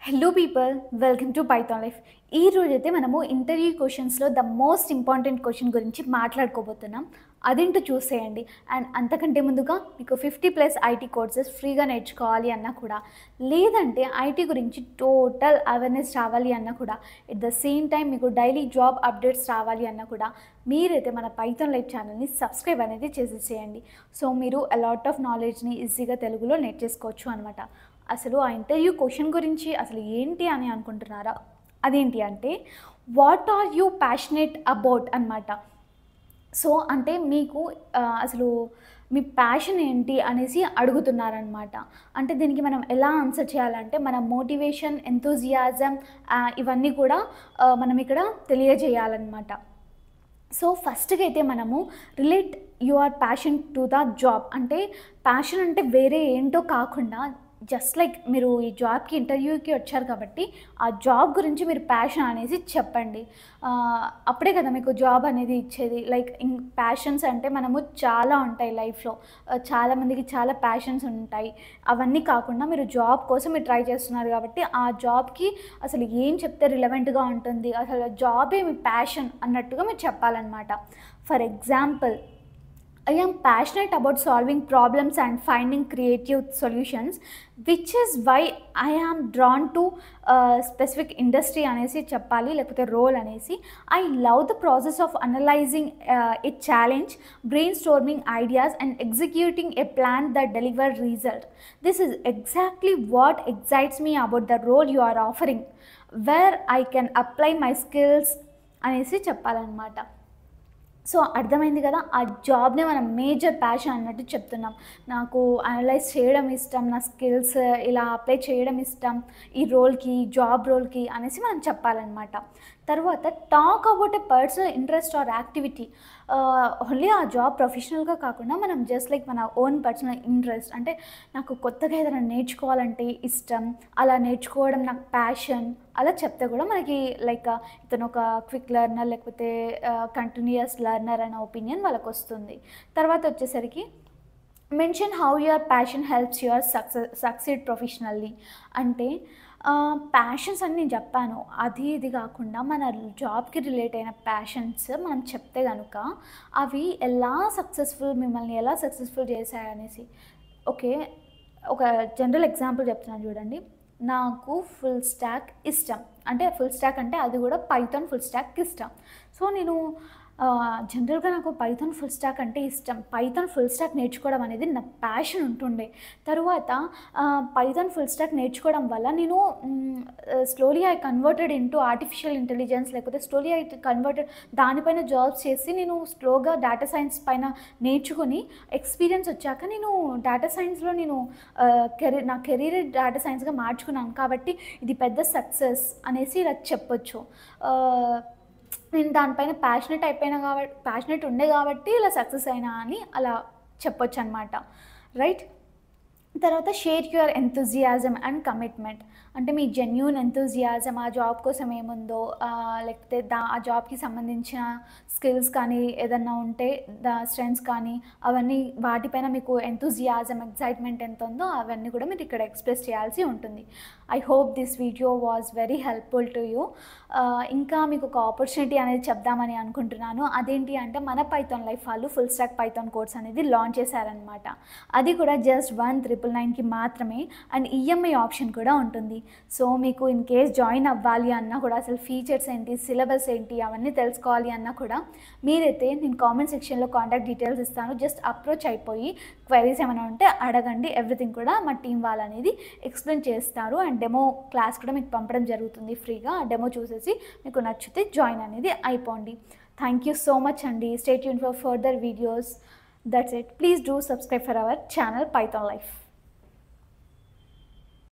Hello people, welcome to Python life. ఈ రోజైతే మనము ఇంటర్వ్యూ క్వశ్చన్స్లో ద మోస్ట్ ఇంపార్టెంట్ క్వశ్చన్ గురించి మాట్లాడుకోబోతున్నాం. అదేంటో చూసేయండి. అండ్ అంతకంటే ముందుగా మీకు 50+ ఐటీ కోర్సెస్ ఫ్రీగా నేర్చుకోవాలి అన్నా కూడా, లేదంటే ఐటీ గురించి టోటల్ అవేర్నెస్ రావాలి అన్నా కూడా, ఎట్ ద సేమ్ టైం మీకు డైలీ జాబ్ అప్డేట్స్ రావాలి అన్నా కూడా, మీరైతే మన పైథాన్ లైఫ్ ఛానల్ని సబ్స్క్రైబ్ అనేది చేసేసేయండి. సో మీరు అలాట్ ఆఫ్ నాలెడ్జ్ని ఈజీగా తెలుగులో నేర్చేసుకోవచ్చు అనమాట. అసలు ఆ ఇంటర్వ్యూ క్వశ్చన్ గురించి అసలు ఏంటి అని అనుకుంటున్నారా? అదేంటి అంటే, what are you passionate about అనమాట. సో అంటే మీకు అసలు మీ ప్యాషన్ ఏంటి అనేసి అడుగుతున్నారనమాట. అంటే దీనికి మనం ఎలా ఆన్సర్ చేయాలంటే, మన మోటివేషన్, ఎంతూజియాజం ఇవన్నీ కూడా మనం ఇక్కడ తెలియజేయాలన్నమాట. సో ఫస్ట్గా అయితే మనము relate your passion to the job. అంటే ప్యాషన్ అంటే వేరే ఏంటో కాకుండా, జస్ట్ లైక్ మీరు ఈ జాబ్కి ఇంటర్వ్యూకి వచ్చారు కాబట్టి ఆ జాబ్ గురించి మీరు ప్యాషన్ అనేసి చెప్పండి. అప్పుడే కదా మీకు జాబ్ అనేది ఇచ్చేది. లైక్ ప్యాషన్స్ అంటే మనము చాలా ఉంటాయి లైఫ్లో, చాలామందికి చాలా ప్యాషన్స్ ఉంటాయి. అవన్నీ కాకుండా మీరు జాబ్ కోసం మీరు ట్రై చేస్తున్నారు కాబట్టి ఆ జాబ్కి అసలు ఏం చెప్తే రిలవెంట్గా ఉంటుంది, అసలు జాబే మీ ప్యాషన్ అన్నట్టుగా మీరు చెప్పాలన్నమాట. For example, I am passionate about solving problems and finding creative solutions, which is why I am drawn to specific industry అనేసి చెప్పాలి, లేకపోతే రోల్ అనేసి. I love the process of analyzing a challenge, brainstorming ideas and executing a plan that deliver result. This is exactly what excites me about the role you are offering, where I can apply my skills అనేసి చెప్పాలన్నమాట. So అర్థమైంది కదా, ఆ జాబ్నే మనం major passion అన్నట్టు చెప్తున్నాం. నాకు analyse చేయడం ఇష్టం, నా స్కిల్స్ ఇలా అప్లై చేయడం ఇష్టం ఈ రోల్కి, జాబ్ రోల్కి అనేసి మనం చెప్పాలన్నమాట. తర్వాత talk about a personal interest or activity. Only ఆ జాబ్ ప్రొఫెషనల్గా కాకుండా మనం జస్ట్ లైక్ మన ఓన్ పర్సనల్ ఇంట్రెస్ట్, అంటే నాకు కొత్తగా ఏదైనా నేర్చుకోవాలంటే ఇష్టం, అలా నేర్చుకోవడం నాకు ప్యాషన్, అలా చెప్తే కూడా మనకి లైక్ ఇతను ఒక క్విక్ లెర్నర్ లేకపోతే కంటిన్యూయస్ లెర్నర్ అనే ఒపీనియన్ వాళ్ళకి వస్తుంది. తర్వాత వచ్చేసరికి mention how your passion helps your succeed professionally. అంటే ప్యాషన్స్ అని నేను చెప్పాను, అది ఇది కాకుండా మన జాబ్కి రిలేట్ అయిన ప్యాషన్స్ మనం చెప్తే కనుక అవి మిమ్మల్ని ఎలా సక్సెస్ఫుల్ చేశాయనేసి. ఓకే, ఒక జనరల్ ఎగ్జాంపుల్ చెప్తున్నాను చూడండి. నాకు ఫుల్ స్టాక్ ఇష్టం, అంటే ఫుల్ స్టాక్ అంటే అది కూడా పైథాన్ ఫుల్ స్టాక్ ఇష్టం. సో నేను జనరల్గా నాకు పైథాన్ ఫుల్ స్టాక్ అంటే ఇష్టం. పైథాన్ ఫుల్ స్టాక్ నేర్చుకోవడం అనేది నా ప్యాషన్ ఉంటుండే. తర్వాత పైథాన్ ఫుల్ స్టాక్ నేర్చుకోవడం వల్ల నేను slowly I converted into artificial intelligence, లేకపోతే స్లోలీ ఐ కన్వర్టెడ్ దానిపైన జాబ్స్ చేసి నేను స్లోగా డేటా సైన్స్ పైన నేర్చుకుని ఎక్స్పీరియన్స్ వచ్చాక నేను డేటా సైన్స్లో నా కెరీర్ డేటా సైన్స్గా మార్చుకున్నాను. కాబట్టి ఇది పెద్ద సక్సెస్ అనేసి ఇలా చెప్పొచ్చు. నేను దానిపైన ప్యాషనెట్ ఉండే కాబట్టి ఇలా సక్సెస్ అయినా అని అలా చెప్పొచ్చు అనమాట, రైట్. తర్వాత share your enthusiasm and commitment. అంటే మీ జెన్యూన్ ఎంతూజియాజం ఆ జాబ్ కోసం ఏముందో, లేకపోతే ఆ జాబ్కి సంబంధించిన స్కిల్స్ కానీ ఏదన్నా ఉంటే స్ట్రెంగ్స్ కానీ అవన్నీ, వాటిపైన మీకు ఎంతూజియాజం, ఎక్సైట్మెంట్ ఎంత ఉందో అవన్నీ కూడా మీరు ఇక్కడ ఎక్స్ప్రెస్ చేయాల్సి ఉంటుంది. I hope this video was very helpful to you. ఇంకా మీకు ఒక ఆపర్చునిటీ అనేది చెప్దామని అనుకుంటున్నాను. అదేంటి అంటే, మన పైథాన్ లైఫ్ వాళ్ళు ఫుల్ స్టాక్ పైథాన్ కోర్స్ అనేది లాంచ్ చేశారనమాట. అది కూడా జస్ట్ 1,999కి మాత్రమే, అండ్ ఈఎంఐ ఆప్షన్ కూడా ఉంటుంది. సో మీకు ఇన్ కేస్ జాయిన్ అవ్వాలి అన్నా కూడా, అసలు ఫీచర్స్ ఏంటి, సిలబస్ ఏంటి అవన్నీ తెలుసుకోవాలి అన్నా కూడా మీరైతే నేను కామెంట్ సెక్షన్లో కాంటాక్ట్ డీటెయిల్స్ ఇస్తాను. జస్ట్ అప్రోచ్ అయిపోయి క్వైరీస్ ఏమైనా ఉంటే అడగండి. ఎవ్రీథింగ్ కూడా మా టీం వాళ్ళు అనేది ఎక్స్ప్లెయిన్ చేస్తారు. అండ్ డెమో క్లాస్ కూడా మీకు పంపడం జరుగుతుంది ఫ్రీగా. ఆ డెమో చూసేసి మీకు నచ్చితే జాయిన్ అనేది అయిపోండి. థ్యాంక్ యూ సో మచ్ అండి. Stay tune for further videos. That's it. Please do subscribe for our channel Python life.